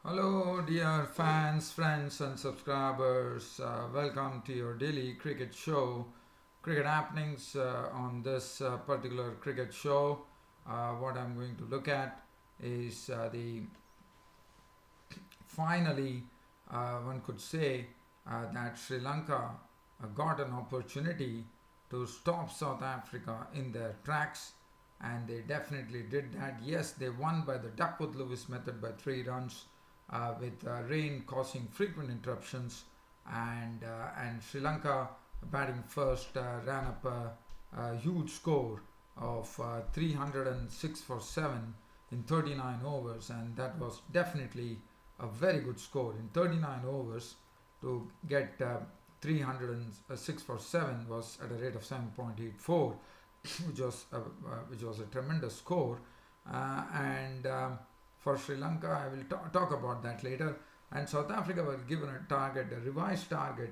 Hello, dear fans, friends, and subscribers. Welcome to your daily cricket show. Cricket happenings on this particular cricket show. What I'm going to look at is the finally, one could say that Sri Lanka got an opportunity to stop South Africa in their tracks, and they definitely did that. Yes, they won by the Duckworth Lewis method by 3 runs, with rain causing frequent interruptions, and Sri Lanka batting first ran up a huge score of 306 for 7 in 39 overs, and that was definitely a very good score in 39 overs. To get 306 for 7 was at a rate of 7.84, which was a tremendous score, and for Sri Lanka, I will talk about that later. And South Africa was given a target, a revised target,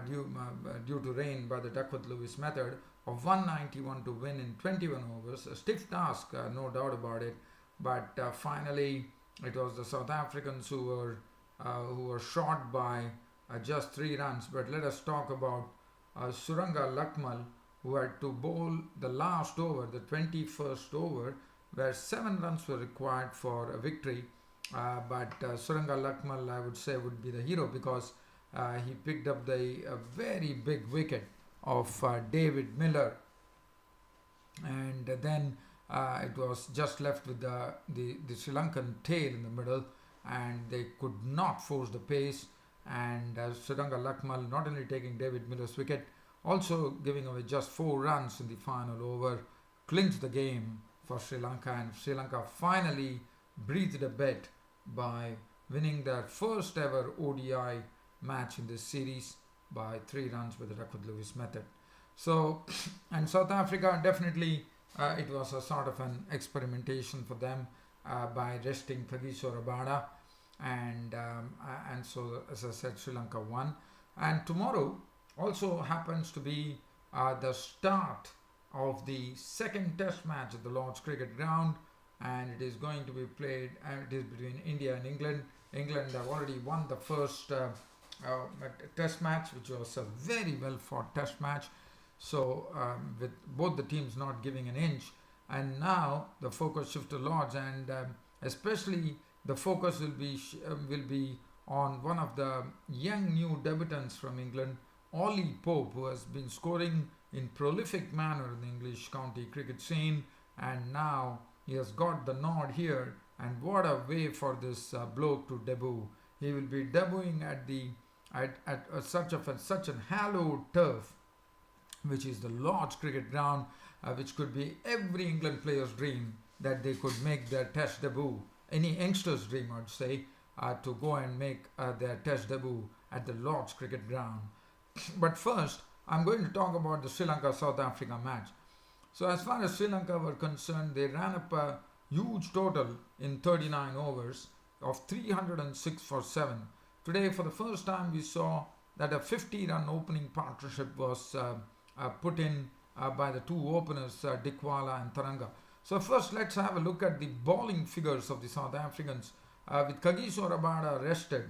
due to rain by the Duckworth-Lewis method, of 191 to win in 21 overs. A stiff task, no doubt about it. But finally, it was the South Africans who were short by just 3 runs. But let us talk about Suranga Lakmal, who had to bowl the last over, the 21st over, where 7 runs were required for a victory. But Suranga Lakmal, I would say, would be the hero because he picked up the very big wicket of David Miller, and then it was just left with the Sri Lankan tail in the middle, and they could not force the pace. And Suranga Lakmal not only taking David Miller's wicket, also giving away just 4 runs in the final over, clinched the game for Sri Lanka, and Sri Lanka finally breathed a bit by winning their first ever ODI match in this series by 3 runs with the Duckworth-Lewis method. So, and South Africa definitely, it was a sort of an experimentation for them by resting Kagiso Rabada, and so, as I said, Sri Lanka won. And tomorrow also happens to be the start of the second test match at the Lord's Cricket Ground, and it is going to be played, and it is between India and England. England have already won the first test match, which was a very well fought test match, so with both the teams not giving an inch. And now the focus shifts to Lords, and especially the focus will be on one of the young new debutants from England, Ollie Pope, who has been scoring in prolific manner in the English county cricket scene, and now he has got the nod here. And what a way for this bloke to debut! He will be debuting at such an hallowed turf, which is the Lord's Cricket Ground, which could be every England player's dream, that they could make their test debut. Any youngster's dream, I'd say, to go and make their test debut at the Lord's Cricket Ground. But first, I'm going to talk about the Sri Lanka-South Africa match. So as far as Sri Lanka were concerned, they ran up a huge total in 39 overs of 306 for 7. Today, for the first time, we saw that a 50-run opening partnership was put in by the two openers, Dikwala and Taranga. So first, let's have a look at the bowling figures of the South Africans. With Kagiso Rabada rested,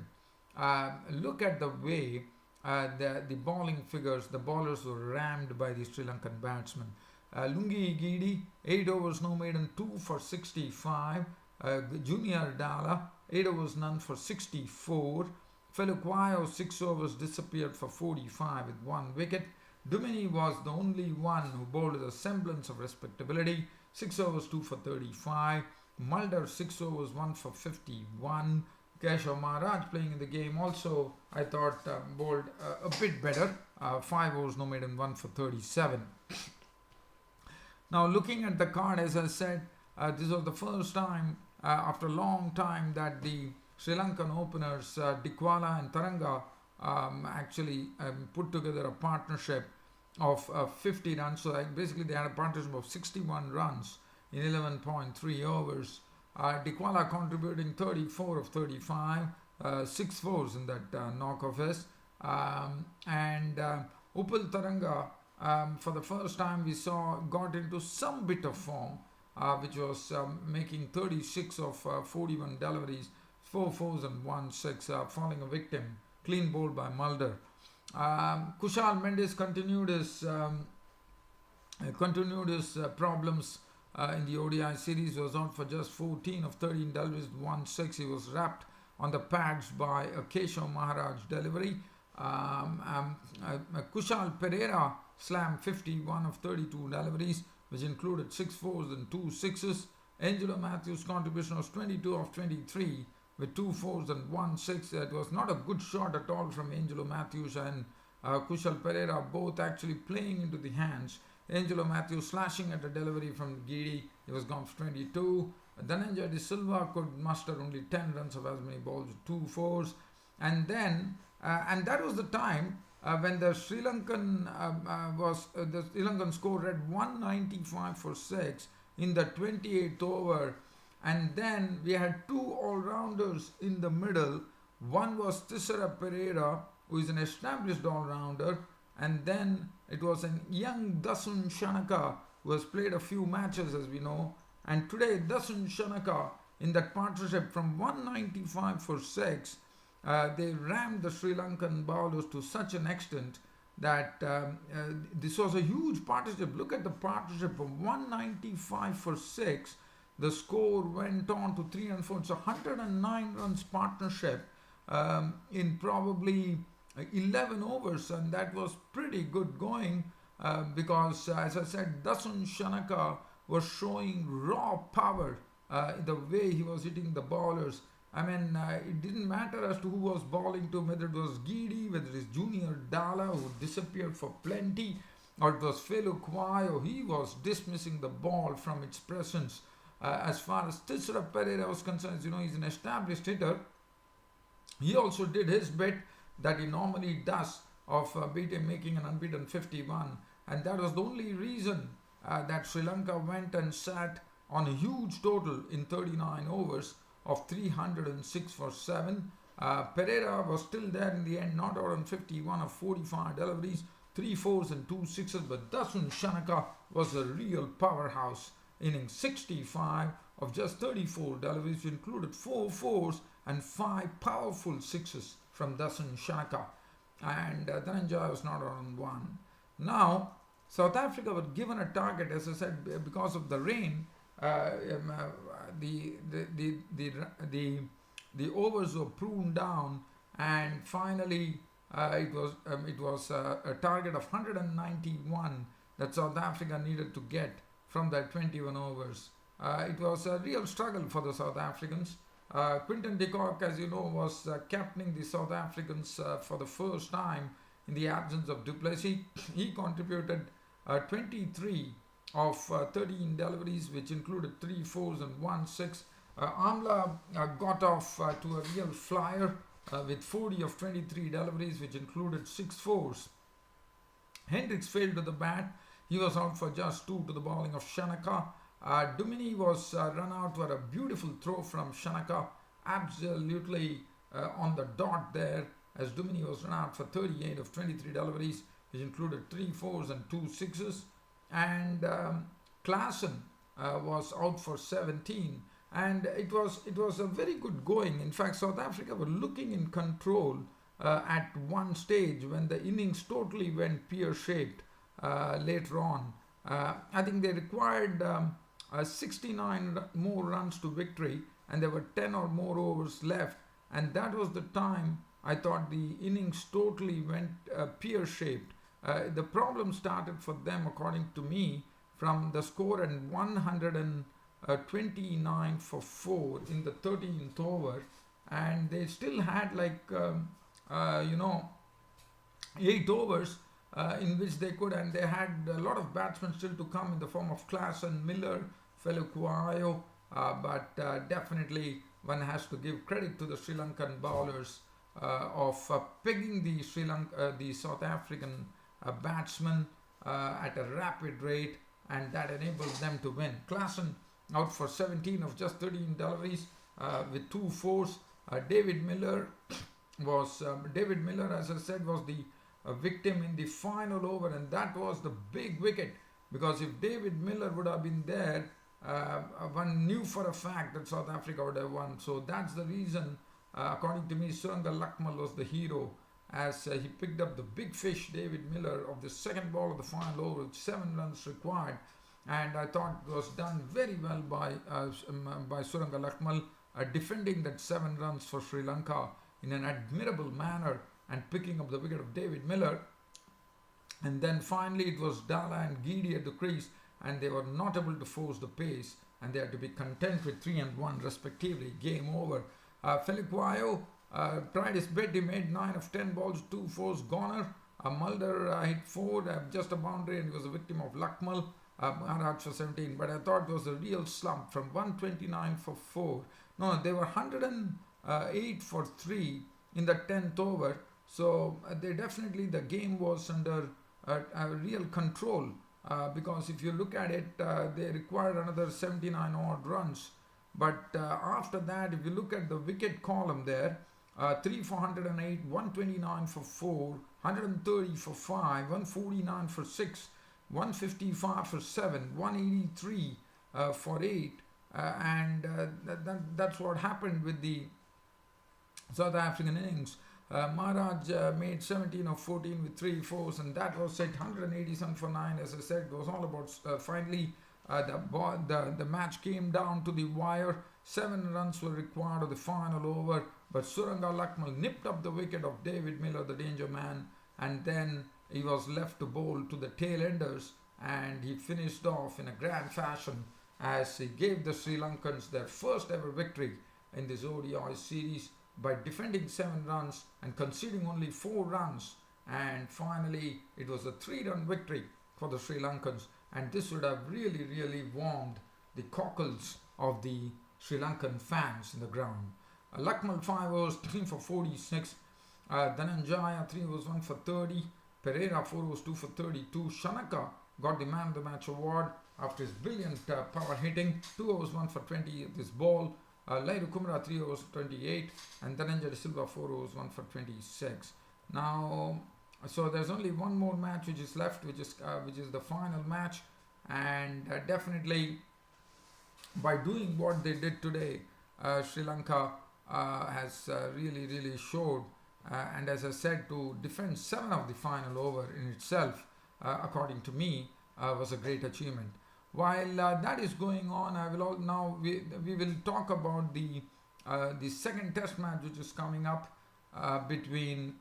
look at the way the bowling figures, the bowlers were rammed by the Sri Lankan batsmen. Lungi Igidi, 8 overs no maiden, 2 for 65. Junior Dala, 8 overs none for 64. Felukwayo, 6 overs disappeared for 45 with 1 wicket. Dumini was the only one who bowled with a semblance of respectability, 6 overs 2 for 35. Mulder, 6 overs 1 for 51. Keshav Maharaj playing in the game also, I thought, bowled a bit better, 5 overs no maiden, 1 for 37. Now looking at the card, as I said, this was the first time after a long time that the Sri Lankan openers Dikwala and Taranga actually put together a partnership of 50 runs. So basically they had a partnership of 61 runs in 11.3 overs. Dikwala contributing 34 of 35, 6 fours in that knock of his. And Upal Taranga, for the first time we saw, got into some bit of form, which was making 36 of 41 deliveries, 4 fours and 1 6, falling a victim. Clean bowled by Mulder. Kushal Mendes continued his problems in the ODI series. Was out for just 14 of 13 deliveries, 1 6. He was wrapped on the pads by a Keshav Maharaj delivery. Kushal Pereira slammed 51 of 32 deliveries, which included 6 fours and 2 sixes. Angelo Matthews' contribution was 22 of 23 with 2 fours and 1 6. It was not a good shot at all from Angelo Matthews and Kushal Pereira, both actually playing into the hands. Angelo Matthews slashing at a delivery from Gidi. He was gone for 22. Dhananjay De Silva could muster only 10 runs of as many balls with 2 fours. And then, and that was the time when the Sri Lankan the Sri Lankan score read 195 for 6 in the 28th over. And then we had 2 all-rounders in the middle. One was Tissara Pereira, who is an established all-rounder, and then it was a young Dasun Shanaka who has played a few matches, as we know. And today Dasun Shanaka, in that partnership from 195 for 6, they rammed the Sri Lankan bowlers to such an extent that this was a huge partnership. Look at the partnership from 195 for 6. The score went on to 304. It's a 109 runs partnership in probably 11 overs, and that was pretty good going because, as I said, Dasun Shanaka was showing raw power the way he was hitting the bowlers. I mean, it didn't matter as to who was bowling to, whether it was Gidi, whether it was Junior Dala, who disappeared for plenty, or it was Felu Kwayo. He was dismissing the ball from its presence. As far as Tissara Pereira was concerned, you know, he's an established hitter. He also did his bit that he normally does of making an unbeaten 51. And that was the only reason that Sri Lanka went and sat on a huge total in 39 overs of 306 for 7. Pereira was still there in the end, not out on 51 of 45 deliveries, 3 fours and 2 sixes. But Dasun Shanaka was a real powerhouse, inning 65 of just 34 deliveries, which included 4 fours and 5 powerful sixes from Dasun Shanaka. And Dhananjay was not on 1. Now, South Africa were given a target, as I said, because of the rain. The overs were pruned down, and finally it was a target of 191 that South Africa needed to get from that 21 overs. It was a real struggle for the South Africans. Quinton de Kock, as you know, was captaining the South Africans for the first time in the absence of Du Plessis. He contributed 23 of 13 deliveries, which included 3 fours and 1 6. Amla got off to a real flyer with 40 of 23 deliveries, which included 6 fours. Hendricks failed to the bat. He was out for just 2 to the bowling of Shanaka. Dumini was run out for a beautiful throw from Shanaka, absolutely on the dot there, as Dumini was run out for 38 of 23 deliveries, which included 3 fours and 2 sixes. And Klaasen was out for 17, and it was a very good going. In fact, South Africa were looking in control at one stage when the innings totally went pear-shaped later on. I think they required 69 more runs to victory, and there were 10 or more overs left, and that was the time I thought the innings totally went pear-shaped. The problem started for them, according to me, from the score at 129 for 4 in the 13th over, and they still had 8 overs in which they could, and they had a lot of batsmen still to come in the form of Klaasen, Miller, Felu Kwayo, but definitely one has to give credit to the Sri Lankan bowlers of pegging the South African batsmen at a rapid rate, and that enabled them to win. Klaasen out for 17 of just 13 deliveries with 2 fours. David Miller, as I said, was the victim in the final over, and that was the big wicket, because if David Miller would have been there, one knew for a fact that South Africa would have won. So that's the reason According to me, Suranga Lakmal was the hero as he picked up the big fish David Miller of the second ball of the final over with 7 runs required, and I thought it was done very well by Suranga Lakmal, defending that 7 runs for Sri Lanka in an admirable manner and picking up the wicket of David Miller. And then finally it was Dala and Geedy at the crease, and they were not able to force the pace, and they had to be content with 3 and 1 respectively. Game over. Feliquayo tried his best. He made 9 of 10 balls, 2 fours, goner. Mulder hit 4, just a boundary, and he was a victim of Lakmal. Maharaj for 17, but I thought it was a real slump from 129 for 4. No, they were 108 for 3 in the 10th over. So they definitely, the game was under real control, because if you look at it, they required another 79 odd runs. But after that, if you look at the wicket column there, 3 for 108, 129 for 4, 130 for 5, 149 for 6, 155 for 7, 183 for 8, and that's what happened with the South African innings. Maharaj made 17 of 14 with 3 fours, and that was it. 187 for 9. As I said, it was all about finally the match came down to the wire. 7 runs were required of the final over, but Suranga Lakmal nipped up the wicket of David Miller, the danger man, and then he was left to bowl to the tail enders, and he finished off in a grand fashion as he gave the Sri Lankans their first ever victory in this ODI series by defending 7 runs and conceding only 4 runs. And finally, it was a 3-run victory for the Sri Lankans, and this would have really warmed the cockles of the Sri Lankan fans in the ground. Lakmal 5 overs, 3 for 46. Dhananjaya 3 overs, 1 for 30. Pereira 4 overs, 2 for 32. Shanaka got the man of the match award after his brilliant power hitting. 2 overs, 1 for 20 at this ball. Lairu Kumra 3 overs, 28. And Dhananjaya Silva 4 overs, 1 for 26. Now, so there's only one more match which is left, which is the final match, and definitely by doing what they did today, Sri Lanka has really showed, and as I said, to defend 7 of the final over in itself, according to me, was a great achievement. While that is going on, we will talk about the second Test match which is coming up between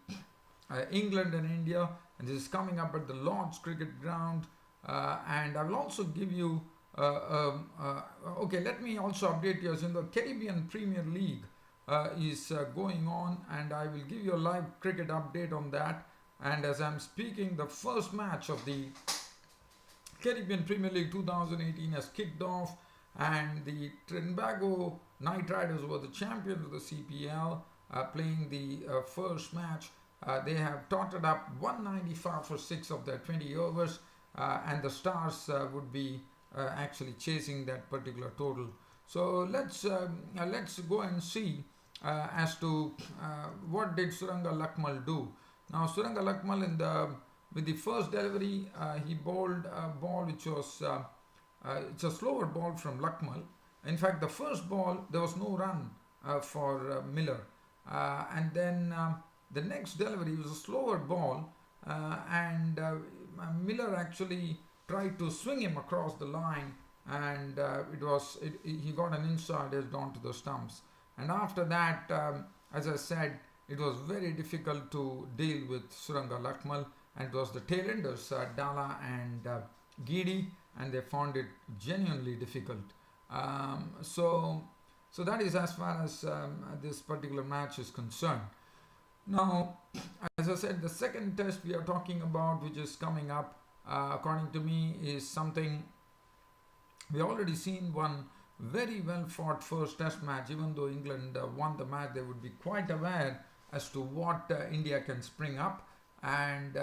England and India, and this is coming up at the Lord's Cricket Ground, and I will also give you okay, let me also update you. As in, the Caribbean Premier League is going on, and I will give you a live cricket update on that. And as I'm speaking, the first match of the Caribbean Premier League 2018 has kicked off, and the Trinbago Knight Riders were the champions of the CPL, playing the first match. They have totted up 195 for 6 of their 20 overs, and the Stars would be actually chasing that particular total. So let's go and see as to what did Suranga Lakmal do. Now Suranga Lakmal with the first delivery, he bowled a ball which was it's a slower ball from Lakmal. In fact, the first ball there was no run for Miller, and then the next delivery was a slower ball, and Miller actually tried to swing him across the line, and he got an inside edge down to the stumps. And after that, as I said, it was very difficult to deal with Suranga Lakmal, and it was the tailenders, Dala and Geedy, and they found it genuinely difficult. So that is as far as this particular match is concerned. Now, as I said, the second test we are talking about, which is coming up, according to me, is something we already seen. One very well fought first test match. Even though England won the match, they would be quite aware as to what India can spring up. And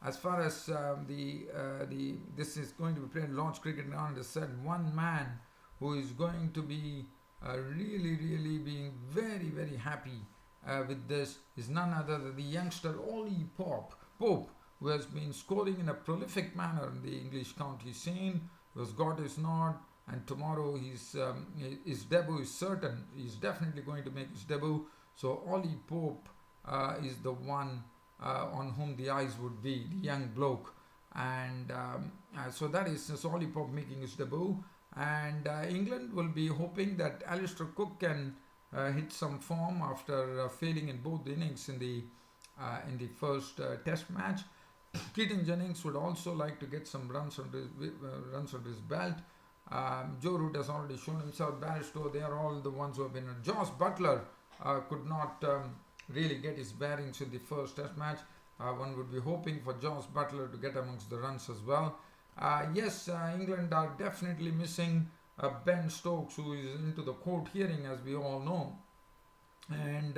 as far as this is going to be played Lord's Cricket Ground, as said, one man who is going to be really being very happy with this is none other than the youngster Ollie Pope, who has been scoring in a prolific manner in the English county scene, who has got his nod, and tomorrow his debut is certain. He's definitely going to make his debut. So Ollie Pope is the one on whom the eyes would be, the young bloke. And so that is so Ollie Pope making his debut. And England will be hoping that Alistair Cook can hit some form after failing in both innings in the first Test match. Keaton Jennings would also like to get some runs under his belt. Joe Root has already shown himself. Barstow, they are all the ones who have been. Josh Butler could not really get his bearings in the first Test match. One would be hoping for Josh Butler to get amongst the runs as well. Yes, England are definitely missing Ben Stokes, who is into the court hearing, as we all know, and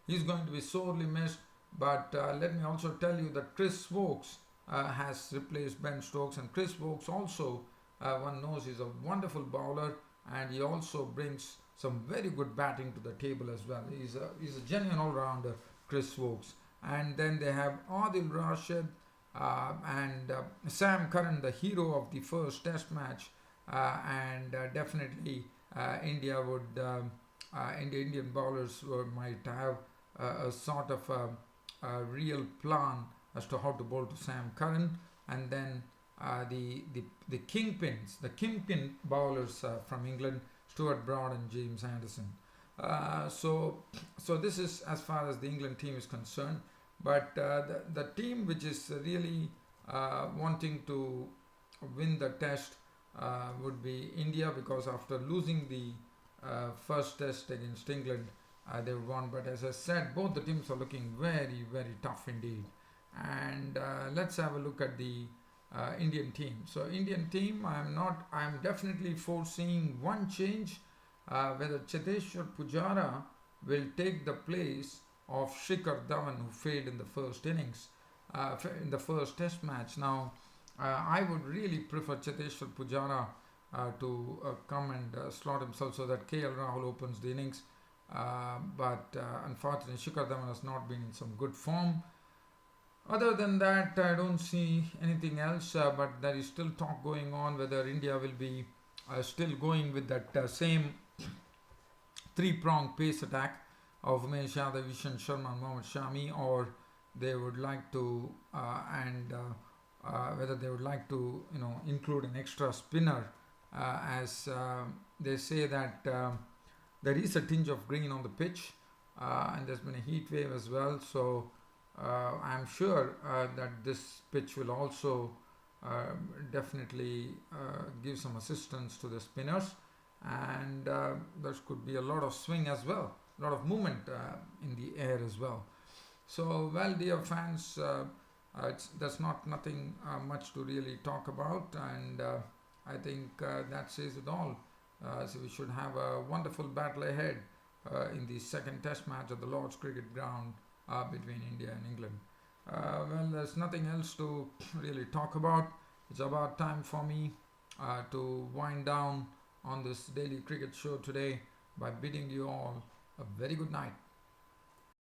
he's going to be sorely missed. But let me also tell you that Chris Wokes has replaced Ben Stokes, and Chris Wokes also, one knows, is a wonderful bowler, and he also brings some very good batting to the table as well. He's a genuine all-rounder, Chris Wokes. And then they have Adil Rashid and Sam Curran, the hero of the first Test match, and definitely India would, Indian bowlers might have a sort of a real plan as to how to bowl to Sam Curran, and then the kingpin bowlers from England, Stuart Broad and James Anderson. So this is as far as the England team is concerned. But the team which is really wanting to win the Test would be India, because after losing the first Test against England, they won. But as I said, both the teams are looking very, very tough indeed. And let's have a look at the Indian team. So Indian team, I'm definitely foreseeing one change, whether Cheteshwar Pujara will take the place of Shikhar Dhawan, who failed in the first innings, in the first Test match. Now, I would really prefer Cheteshwar Pujara to come and slot himself so that KL Rahul opens the innings. But unfortunately, Shikhar Dhawan has not been in some good form. Other than that, I don't see anything else, but there is still talk going on whether India will be still going with that same three-pronged pace attack of Umesh Yadav, Ishan Sharma and Mohammad Shami, or they would like to whether they would like to include an extra spinner, as they say that there is a tinge of green on the pitch, and there's been a heat wave as well. So I'm sure that this pitch will also definitely give some assistance to the spinners, and there could be a lot of swing as well, a lot of movement in the air as well. So, well, dear fans, there's nothing much to really talk about, and I think that says it all. So we should have a wonderful battle ahead in the second Test match at the Lord's Cricket Ground between India and England. Well, there's nothing else to really talk about. It's about time for me to wind down on this daily cricket show today by bidding you all a very good night.